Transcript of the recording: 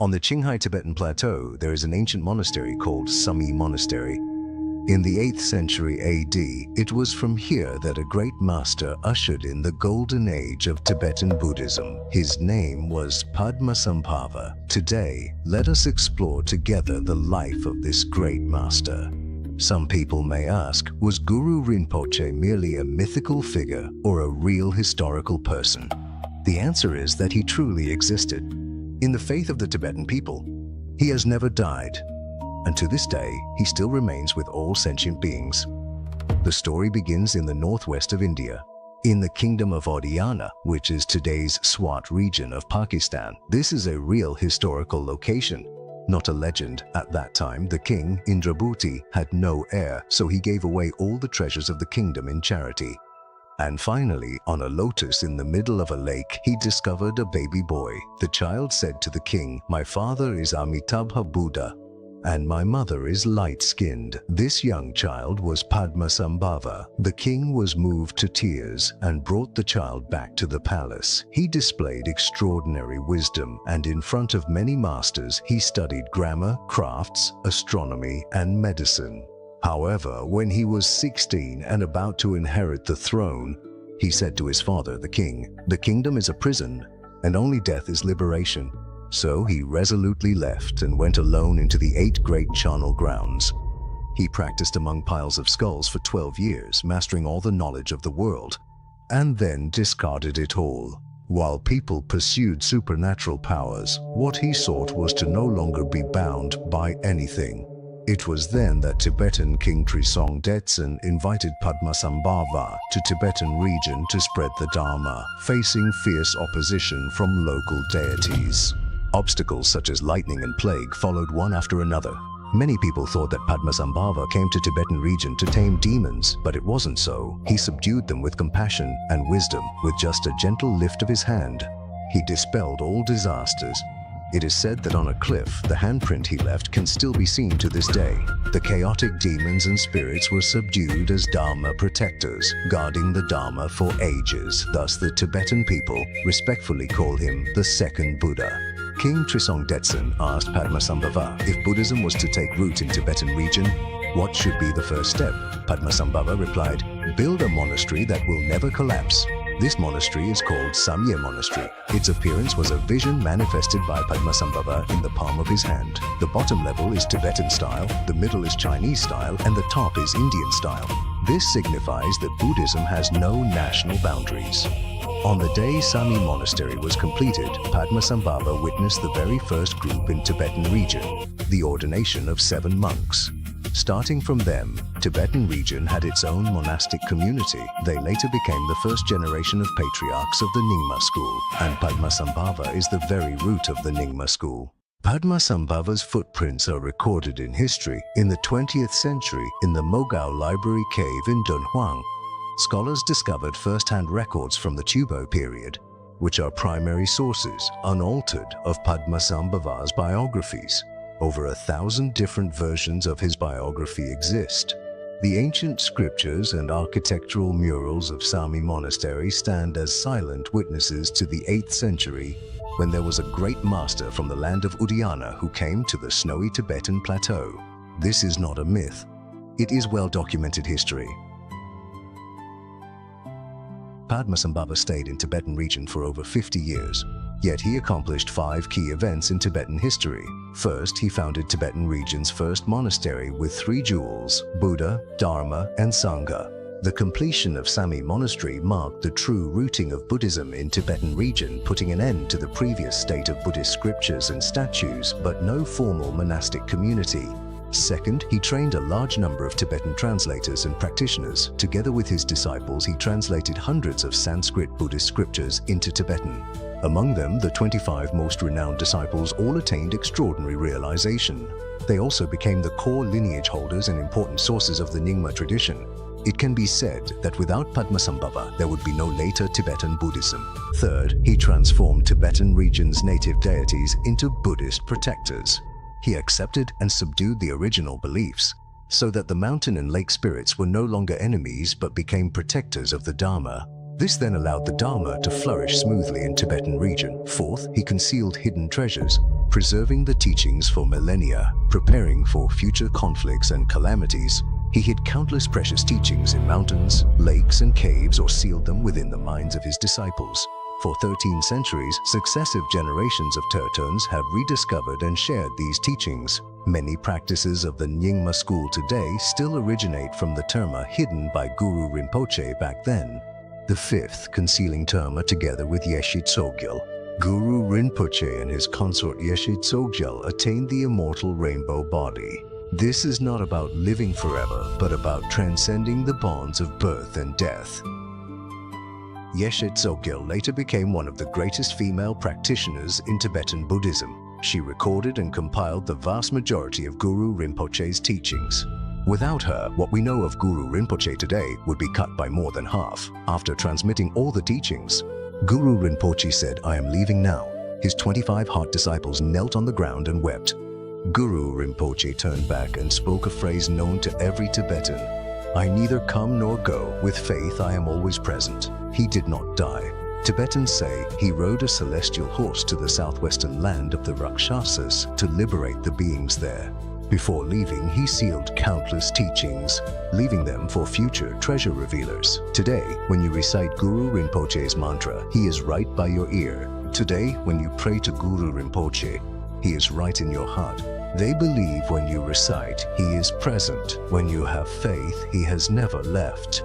On the Qinghai Tibetan Plateau, there is an ancient monastery called Samye Monastery. In the 8th century AD, it was from here that a great master ushered in the golden age of Tibetan Buddhism. His name was Padmasambhava. Today, let us explore together the life of this great master. Some people may ask, was Guru Rinpoche merely a mythical figure or a real historical person? The answer is that he truly existed. In the faith of the Tibetan people, he has never died. And to this day, he still remains with all sentient beings. The story begins in the northwest of India, in the kingdom of Oddiyana, which is today's Swat region of Pakistan. This is a real historical location, not a legend. At that time, the king, Indrabhuti, had no heir, so he gave away all the treasures of the kingdom in charity. And finally, on a lotus in the middle of a lake, he discovered a baby boy. The child said to the king, "My father is Amitabha Buddha, and my mother is light-skinned." This young child was Padmasambhava. The king was moved to tears and brought the child back to the palace. He displayed extraordinary wisdom, and in front of many masters, he studied grammar, crafts, astronomy, and medicine. However, when he was 16 and about to inherit the throne, he said to his father, the king, "The kingdom is a prison, and only death is liberation." So he resolutely left and went alone into the 8 great charnel grounds. He practiced among piles of skulls for 12 years, mastering all the knowledge of the world, and then discarded it all. While people pursued supernatural powers, what he sought was to no longer be bound by anything. It was then that Tibetan King Trisong Detsen invited Padmasambhava to Tibetan region to spread the Dharma, facing fierce opposition from local deities. Obstacles such as lightning and plague followed one after another. Many people thought that Padmasambhava came to Tibetan region to tame demons, but it wasn't so. He subdued them with compassion and wisdom. With just a gentle lift of his hand, he dispelled all disasters. It is said that on a cliff, the handprint he left can still be seen to this day. The chaotic demons and spirits were subdued as Dharma protectors, guarding the Dharma for ages. Thus, the Tibetan people respectfully call him the second Buddha. King Trisong Detsen asked Padmasambhava if Buddhism was to take root in Tibetan region, what should be the first step? Padmasambhava replied, "Build a monastery that will never collapse." This monastery is called Samye Monastery. Its appearance was a vision manifested by Padmasambhava in the palm of his hand. The bottom level is Tibetan style, the middle is Chinese style, and the top is Indian style. This signifies that Buddhism has no national boundaries. On the day Samye Monastery was completed, Padmasambhava witnessed the very first group in Tibetan region, the ordination of 7 monks. Starting from them, Tibetan region had its own monastic community. They later became the first generation of patriarchs of the Nyingma school, and Padmasambhava is the very root of the Nyingma school. Padmasambhava's footprints are recorded in history in the 20th century in the Mogao Library Cave in Dunhuang. Scholars discovered first-hand records from the Tubo period, which are primary sources, unaltered, of Padmasambhava's biographies. Over 1,000 different versions of his biography exist. The ancient scriptures and architectural murals of Samye Monastery stand as silent witnesses to the 8th century, when there was a great master from the land of Oddiyana who came to the snowy Tibetan plateau. This is not a myth. It is well-documented history. Padmasambhava stayed in Tibetan region for over 50 years. Yet he accomplished 5 key events in Tibetan history. First, he founded Tibetan region's first monastery with 3 jewels: Buddha, Dharma, and Sangha. The completion of Samye Monastery marked the true rooting of Buddhism in Tibetan region, putting an end to the previous state of Buddhist scriptures and statues, but no formal monastic community. Second, he trained a large number of Tibetan translators and practitioners. Together with his disciples, he translated hundreds of Sanskrit Buddhist scriptures into Tibetan. Among them, the 25 most renowned disciples all attained extraordinary realization. They also became the core lineage holders and important sources of the Nyingma tradition. It can be said that without Padmasambhava, there would be no later Tibetan Buddhism. Third, he transformed Tibetan region's native deities into Buddhist protectors. He accepted and subdued the original beliefs, so that the mountain and lake spirits were no longer enemies but became protectors of the Dharma. This then allowed the Dharma to flourish smoothly in Tibetan region. Fourth, he concealed hidden treasures. preserving the teachings for millennia, preparing for future conflicts and calamities. He hid countless precious teachings in mountains, lakes, and caves, or sealed them within the minds of his disciples. For 13 centuries, successive generations of Tibetans have rediscovered and shared these teachings. Many practices of the Nyingma school today still originate from the Dharma hidden by Guru Rinpoche back then. The fifth, concealing Dharma together with Yeshe Tsogyal. Guru Rinpoche and his consort Yeshe Tsogyal attained the immortal rainbow body. This is not about living forever, but about transcending the bonds of birth and death. Yeshe Tsogyal later became one of the greatest female practitioners in Tibetan Buddhism. She recorded and compiled the vast majority of Guru Rinpoche's teachings. Without her, what we know of Guru Rinpoche today would be cut by more than half. After transmitting all the teachings, Guru Rinpoche said, "I am leaving now." His 25 heart disciples knelt on the ground and wept. Guru Rinpoche turned back and spoke a phrase known to every Tibetan: "I neither come nor go. With faith I am always present." He did not die. Tibetans say he rode a celestial horse to the southwestern land of the Rakshasas to liberate the beings there. Before leaving, he sealed countless teachings, leaving them for future treasure revealers. Today, when you recite Guru Rinpoche's mantra, he is right by your ear. Today, when you pray to Guru Rinpoche, he is right in your heart. They believe when you recite, he is present. When you have faith, he has never left.